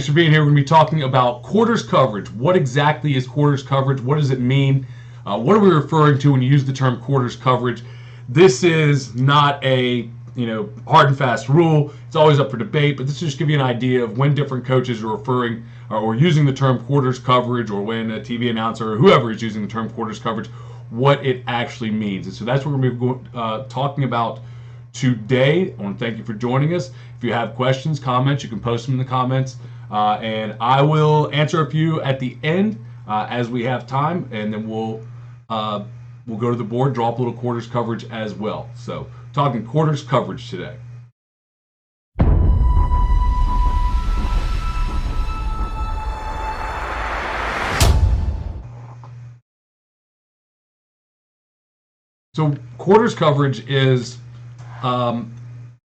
Thanks for being here. We're going to be talking about quarters coverage. What exactly is quarters coverage? What does it mean? What are we referring to when you use the term quarters coverage? This is not a hard and fast rule. It's always up for debate, but this is just give you an idea of when different coaches are referring or using the term quarters coverage, or when a TV announcer or whoever is using the term quarters coverage, what it actually means. And so that's what we're going to be talking about today. I want to thank you for joining us. If you have questions, comments, you can post them in the comments. And I will answer a few at the end as we have time, and then we'll go to the board, draw up a little quarters coverage as well. So, talking quarters coverage today. So, quarters coverage is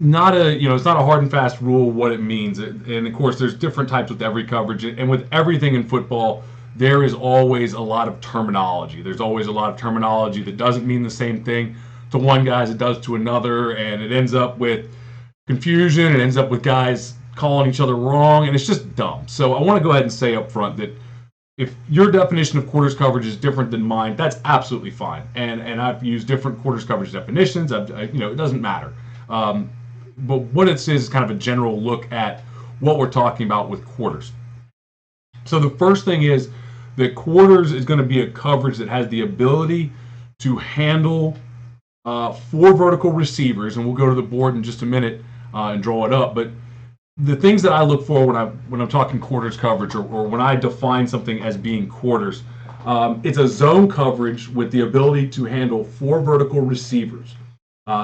not a it's not a hard and fast rule what it means, and of course there's different types with every coverage, and with everything in football there is always a lot of terminology. There's always a lot of terminology that doesn't mean the same thing to one guy as it does to another, and it ends up with confusion. It ends up with guys calling each other wrong, and it's just dumb. So I want to go ahead and say up front that if your definition of quarters coverage is different than mine, that's absolutely fine. And I've used different quarters coverage definitions. It doesn't matter. But what it is kind of a general look at what we're talking about with quarters. So the first thing is that quarters is going to be a coverage that has the ability to handle 4 vertical receivers, and we'll go to the board in just a minute and draw it up. But the things that I look for when I'm talking quarters coverage, or when I define something as being quarters, it's a zone coverage with the ability to handle 4 vertical receivers.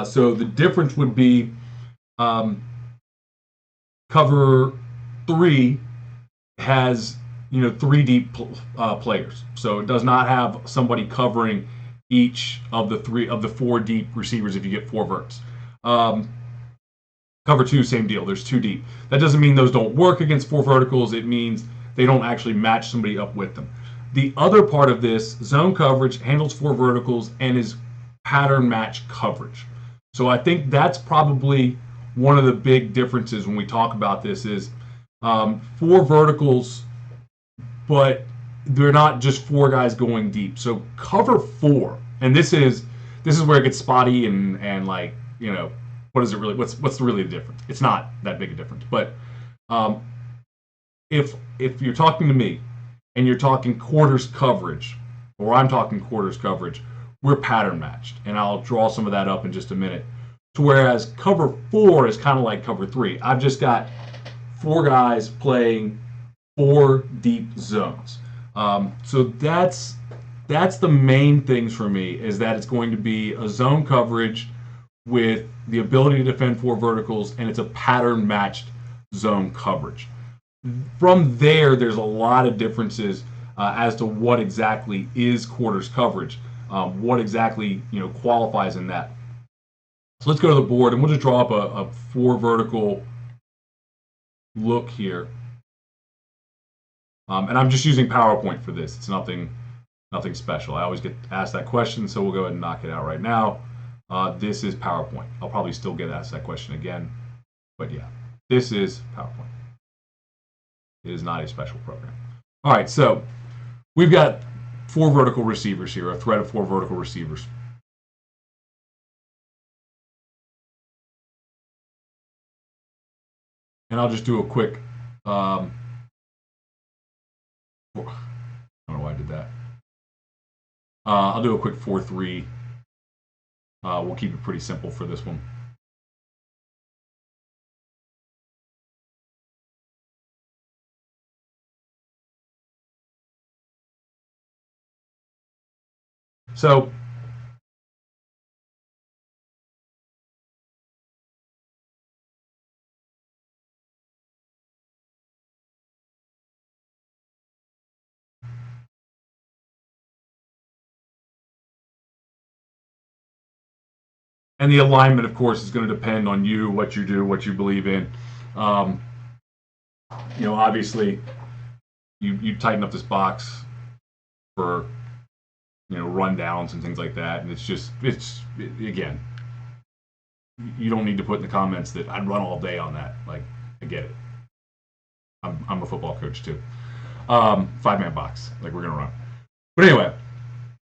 So the difference would be cover 3 has 3 deep players, so it does not have somebody covering each of the 4 deep receivers if you get 4 verts. Cover 2, same deal. There's 2 deep. That doesn't mean those don't work against 4 verticals. It means they don't actually match somebody up with them. The other part of this zone coverage handles 4 verticals and is pattern match coverage. So I think that's probably one of the big differences when we talk about this is 4 verticals, but they're not just 4 guys going deep. So cover 4, and this is where it gets spotty and like what is it really? What's really the difference? It's not that big a difference. But if you're talking to me and you're talking quarters coverage, or I'm talking quarters coverage, we're pattern matched, and I'll draw some of that up in just a minute. To whereas cover 4 is kind of like cover 3. I've just got 4 guys playing 4 deep zones. So that's the main things for me, is that it's going to be a zone coverage with the ability to defend 4 verticals, and it's a pattern matched zone coverage. From there's a lot of differences as to what exactly is quarters coverage, what exactly qualifies in that. So let's go to the board, and we'll just draw up a 4 vertical look here. And I'm just using PowerPoint for this. It's nothing special. I always get asked that question, so we'll go ahead and knock it out right now. This is PowerPoint. I'll probably still get asked that question again, but yeah, this is PowerPoint. It is not a special program. All right, so we've got 4 vertical receivers here, a thread of 4 vertical receivers. And I'll just do a quick, I don't know why I did that. I'll do a quick 4-3. We'll keep it pretty simple for this one. So and the alignment, of course, is going to depend on you, what you do, what you believe in. Obviously, you tighten up this box for rundowns and things like that, and again, you don't need to put in the comments that I'd run all day on that. Like, I get it. I'm a football coach too. 5-man box, like we're gonna run. But anyway,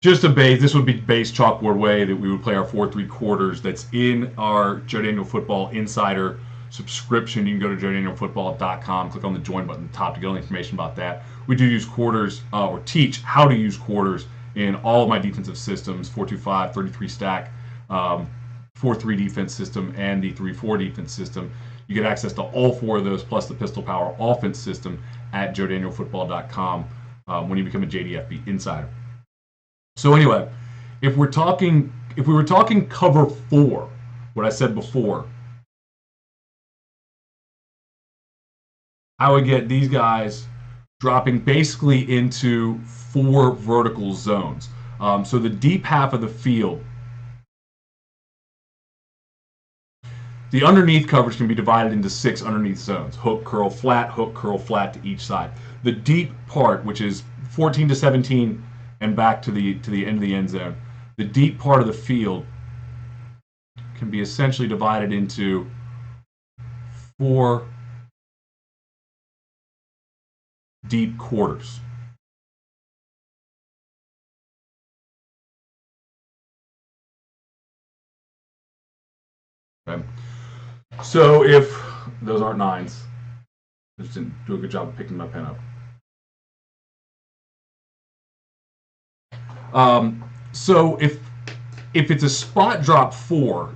just a base. This would be base chalkboard way that we would play our 4-3 quarters. That's in our Joe Daniel Football Insider subscription. You can go to joedanielfootball.com, click on the join button at the top to get all the information about that. We do use quarters, or teach how to use quarters in all of my defensive systems: 4-2-5, 33 stack, 4-3 defense system, and the 3-4 defense system. You get access to all 4 of those plus the Pistol Power offense system at joedanielfootball.com when you become a JDFB Insider. So anyway, if we were talking cover 4, what I said before, I would get these guys dropping basically into 4 vertical zones. So the deep half of the field, the underneath coverage can be divided into 6 underneath zones: hook, curl, flat to each side. The deep part, which is 14 to 17 and back to the end of the end zone, the deep part of the field can be essentially divided into 4 deep quarters. Okay. So if those aren't 9s, I just didn't do a good job of picking my pen up. So if it's a spot drop 4,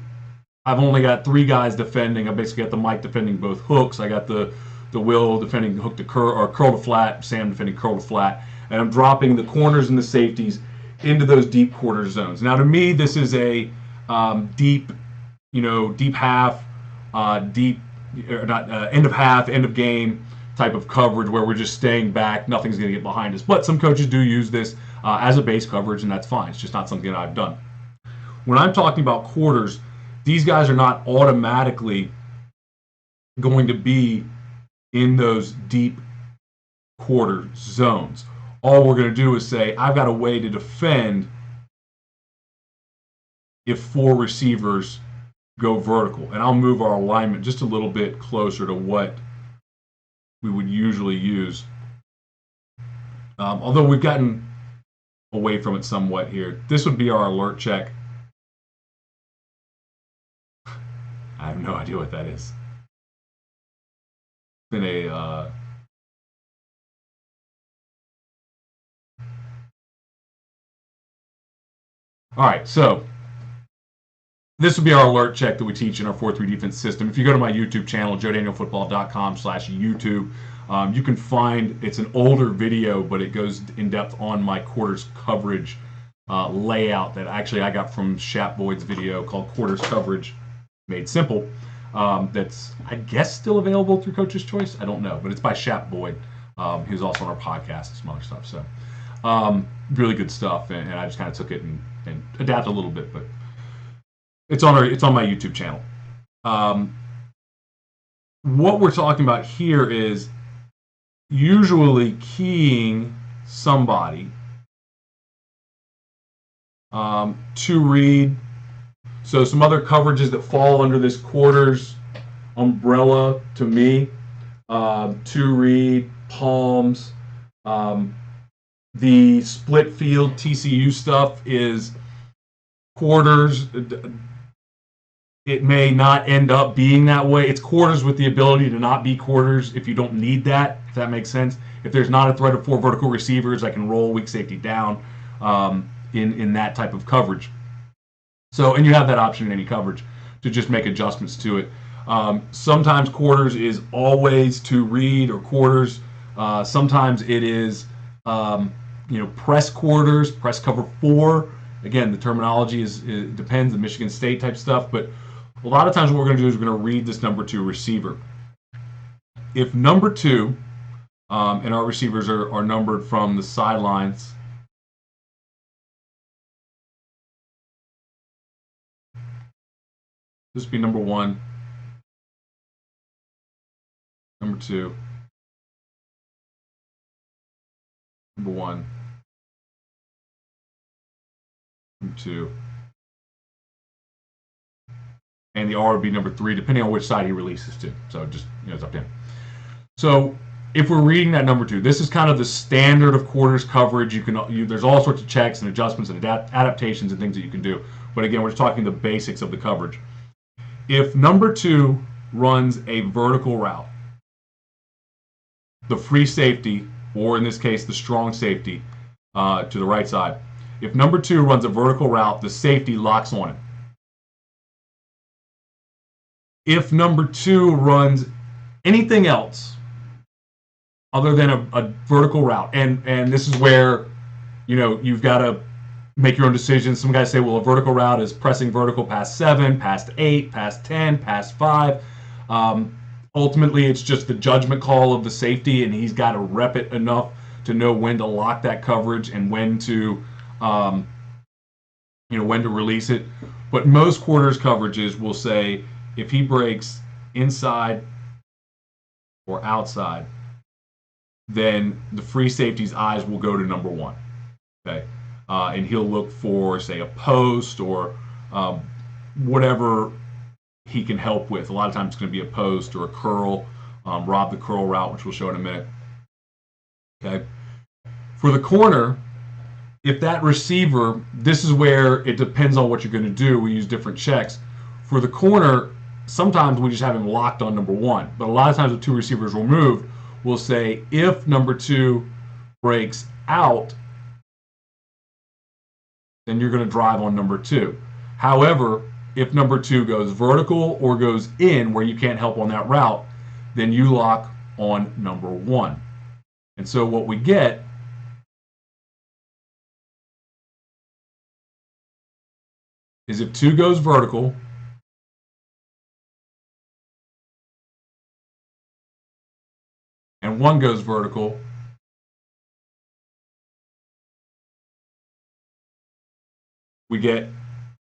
I've only got 3 guys defending. I basically got the Mike defending both hooks. I got the Will defending hook to curl, or curl to flat. Sam defending curl to flat, and I'm dropping the corners and the safeties into those deep quarter zones. Now, to me, this is a deep half, end of half, end of game type of coverage where we're just staying back. Nothing's going to get behind us. But some coaches do use this as a base coverage, and that's fine. It's just not something that I've done. When I'm talking about quarters, these guys are not automatically going to be in those deep quarter zones. All we're going to do is say, I've got a way to defend if 4 receivers go vertical. And I'll move our alignment just a little bit closer to what we would usually use. Although we've gotten away from it somewhat here. This would be our alert check. I have no idea what that is. It's been a all right, so this would be our alert check that we teach in our 4-3 defense system. If you go to my YouTube channel, joedanielfootball.com/YouTube, you can find, it's an older video, but it goes in depth on my quarters coverage layout that actually I got from Shap Boyd's video called Quarters Coverage Made Simple. That's, I guess, still available through Coach's Choice. I don't know, but it's by Shap Boyd. He was also on our podcast and some other stuff. So really good stuff, and I just kind of took it and adapted a little bit, but it's on my YouTube channel. What we're talking about here is usually keying somebody to read. So some other coverages that fall under this quarters umbrella to me, to read, palms, the split field TCU stuff is quarters. It may not end up being that way. It's quarters with the ability to not be quarters if you don't need that, if that makes sense. If there's not a threat of 4 vertical receivers, I can roll weak safety down in that type of coverage. So, and you have that option in any coverage to just make adjustments to it. Sometimes quarters is always to read, or quarters. Sometimes it is, press quarters, press cover 4. Again, the terminology it depends, the Michigan State type stuff, but a lot of times what we're going to do is we're going to read this number 2 receiver. If number 2, and our receivers are numbered from the sidelines, this would be number 1, number 2, number 1, number 2, and the R would be number 3, depending on which side he releases to. So just, it's up to him. So if we're reading that number 2, this is kind of the standard of quarters coverage. There's all sorts of checks and adjustments and adaptations and things that you can do. But again, we're just talking the basics of the coverage. If number 2 runs a vertical route, the free safety, or in this case, the strong safety to the right side, if number 2 runs a vertical route, the safety locks on it. If number 2 runs anything else other than a vertical route, and this is where, you've got to make your own decisions. Some guys say, well, a vertical route is pressing vertical past 7, past 8, past 10, past 5. Ultimately, it's just the judgment call of the safety, and he's got to rep it enough to know when to lock that coverage and when to, when to release it. But most quarters coverages will say if he breaks inside or outside, then the free safety's eyes will go to number 1. Okay, and he'll look for, say, a post or whatever he can help with. A lot of times it's going to be a post or a curl, rob the curl route, which we'll show in a minute. Okay, for the corner, if that receiver, this is where it depends on what you're going to do. We use different checks. For the corner, sometimes we just have him locked on number 1, but a lot of times with 2 receivers removed, we'll say if number 2 breaks out, then you're going to drive on number 2. However, if number 2 goes vertical or goes in where you can't help on that route, then you lock on number 1. And so what we get is if 2 goes vertical, and 1 goes vertical, we get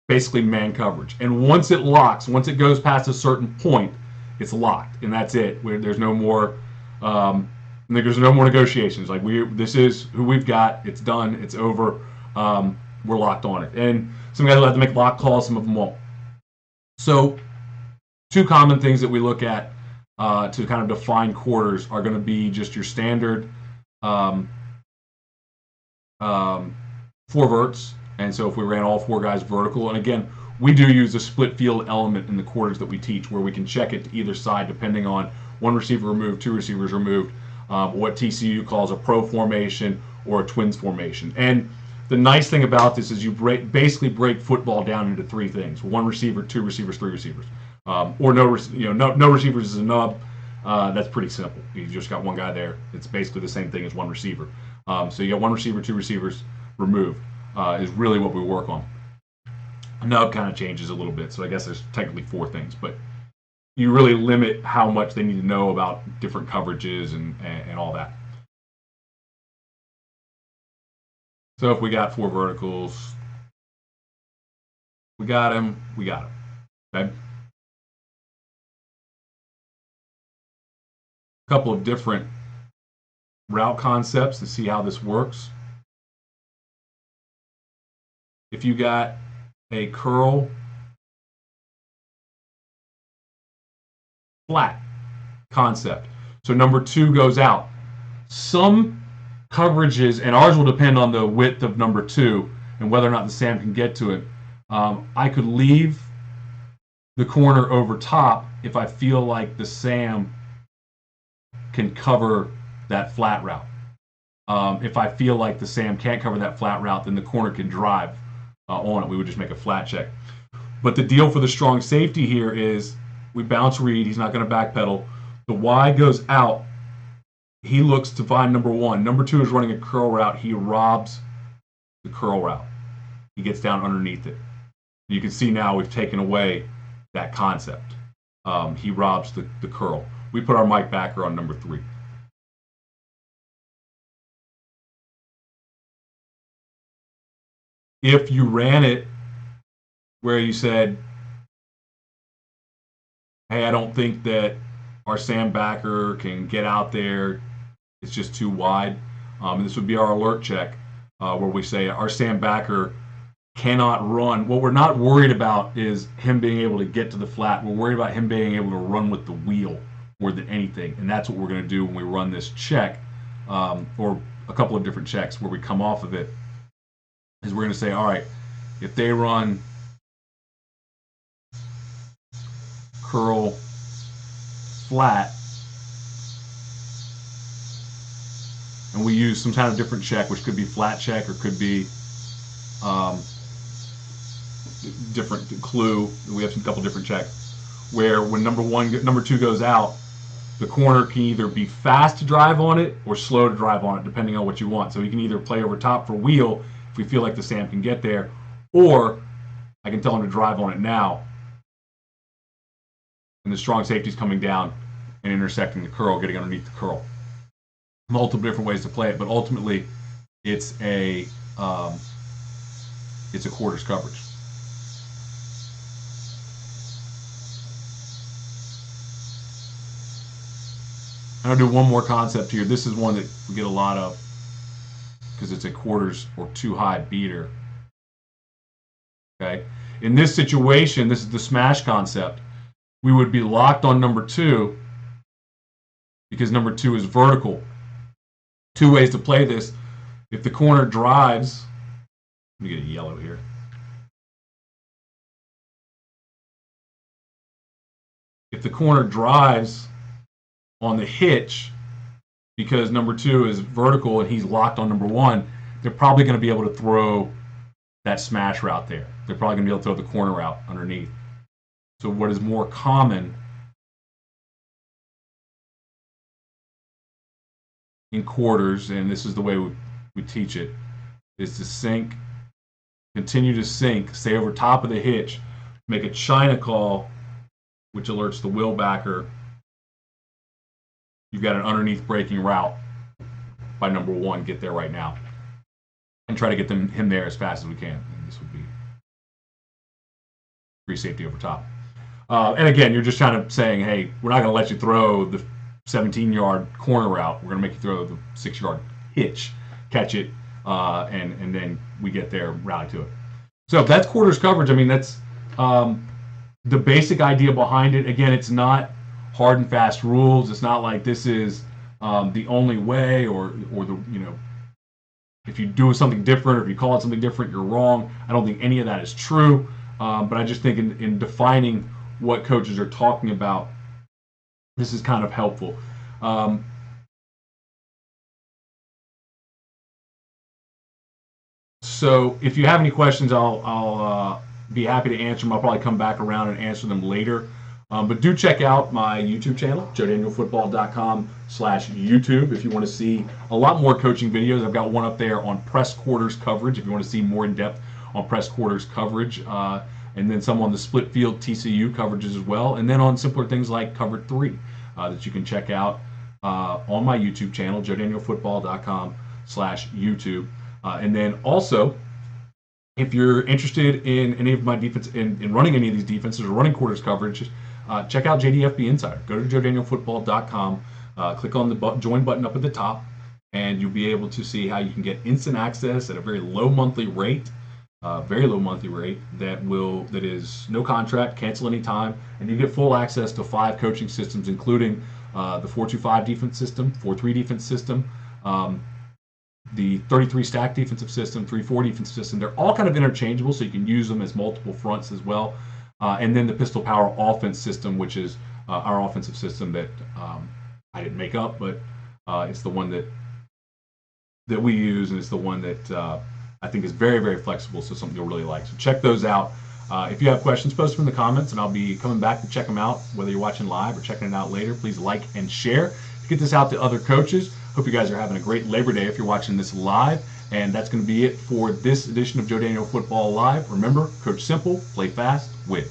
basically man coverage. And once it locks, once it goes past a certain point, it's locked, and that's it. There's no more. There's no more negotiations. Like this is who we've got. It's done. It's over. We're locked on it. And some guys will have to make lock calls. Some of them won't. So, 2 common things that we look at to kind of define quarters are going to be just your standard 4 verts. And so if we ran all 4 guys vertical, and again, we do use a split field element in the quarters that we teach where we can check it to either side depending on 1 receiver removed, 2 receivers removed, what TCU calls a pro formation or a twins formation. And the nice thing about this is you basically break football down into 3 things: 1 receiver, 2 receivers, 3 receivers, or no receivers is a nub. That's pretty simple. You've just got 1 guy there. It's basically the same thing as 1 receiver. So you got 1 receiver, 2 receivers removed. Is really what we work on. A nub kind of changes a little bit, so I guess there's technically 4 things, but you really limit how much they need to know about different coverages and all that. So if we got 4 verticals, we got him. Okay. A couple of different route concepts to see how this works. If you got a curl flat concept, so number 2 goes out. Some coverages, and ours will depend on the width of number 2 and whether or not the Sam can get to it. I could leave the corner over top if I feel like the Sam can cover that flat route. If I feel like the Sam can't cover that flat route, then the corner can drive on it. We would just make a flat check. But the deal for the strong safety here is we bounce read. He's not going to backpedal. The Y goes out. He looks to find number 1. Number 2 is running a curl route. He robs the curl route. He gets down underneath it. You can see now we've taken away that concept. He robs the curl. We put our Mike backer on number 3. If you ran it where you said, hey, I don't think that our Sam backer can get out there, it's just too wide. And this would be our alert check where we say our Sam backer cannot run. What we're not worried about is him being able to get to the flat. We're worried about him being able to run with the wheel more than anything. And that's what we're going to do when we run this check, or a couple of different checks where we come off of it, is we're going to say, all right, if they run curl flat, and we use some kind of different check, which could be flat check or could be different clue. We have some couple different checks where when number two goes out, the corner can either be fast to drive on it or slow to drive on it, depending on what you want. So you can either play over top for wheel if we feel like the Sam can get there, or I can tell him to drive on it now. And the strong safety is coming down and intersecting the curl, getting underneath the curl. Multiple different ways to play it, but ultimately it's a quarters coverage. I'm going to do one more concept here. This is one that we get a lot of because it's a quarters or too high beater. Okay. In this situation, this is the smash concept. We would be locked on number two because number two is vertical. Two ways to play this. If the corner drives, let me get a yellow here. If the corner drives on the hitch because number two is vertical and he's locked on number one, they're probably going to be able to throw that smash route there. They're probably going to be able to throw the corner route underneath. So what is more common in quarters, and this is the way we teach it, is to sink, continue to sink, stay over top of the hitch, make a China call, which alerts the wheel backer. You've got an underneath braking route by number one. Get there right now. And try to get him there as fast as we can. And this would be free safety over top. And again, you're just kind of saying, hey, we're not going to let you throw the 17-yard corner route. We're going to make you throw the 6-yard hitch, catch it, and then we get there, rally to it. So that's quarters coverage. I mean, that's the basic idea behind it. Again, it's not hard and fast rules. It's not like this is the only way, or the, you know, if you do something different or if you call it something different, you're wrong. I don't think any of that is true. But I just think in defining what coaches are talking about, this is kind of helpful. So if you have any questions, I'll be happy to answer them. I'll probably come back around and answer them later. But do check out my YouTube channel, joedanielfootball.com/YouTube, if you want to see a lot more coaching videos. I've got one up there on press quarters coverage if you want to see more in depth on press quarters coverage, and then some on the split field TCU coverages as well, and then on simpler things like cover 3 that you can check out on my YouTube channel, joedanielfootball.com/YouTube. And then also, if you're interested in any of my defense, in running any of these defenses or running quarters coverage, check out JDFB Insider. Go to joedanielfootball.com, click on the join button up at the top, and you'll be able to see how you can get instant access at a very low monthly rate, that is no contract, cancel anytime, and you get full access to 5 coaching systems, including the 4-2-5 defense system, 4-3 defense system, the 33 stack defensive system, 3-4 defensive system. They're all kind of interchangeable, so you can use them as multiple fronts as well. And then the Pistol Power offense system, which is our offensive system that I didn't make up, but it's the one that we use, and it's the one that I think is very, very flexible, so something you'll really like. So check those out. If you have questions, post them in the comments, and I'll be coming back to check them out, whether you're watching live or checking it out later. Please like and share to get this out to other coaches. Hope you guys are having a great Labor Day if you're watching this live. And that's going to be it for this edition of Joe Daniel Football Live. Remember, coach simple, play fast, win.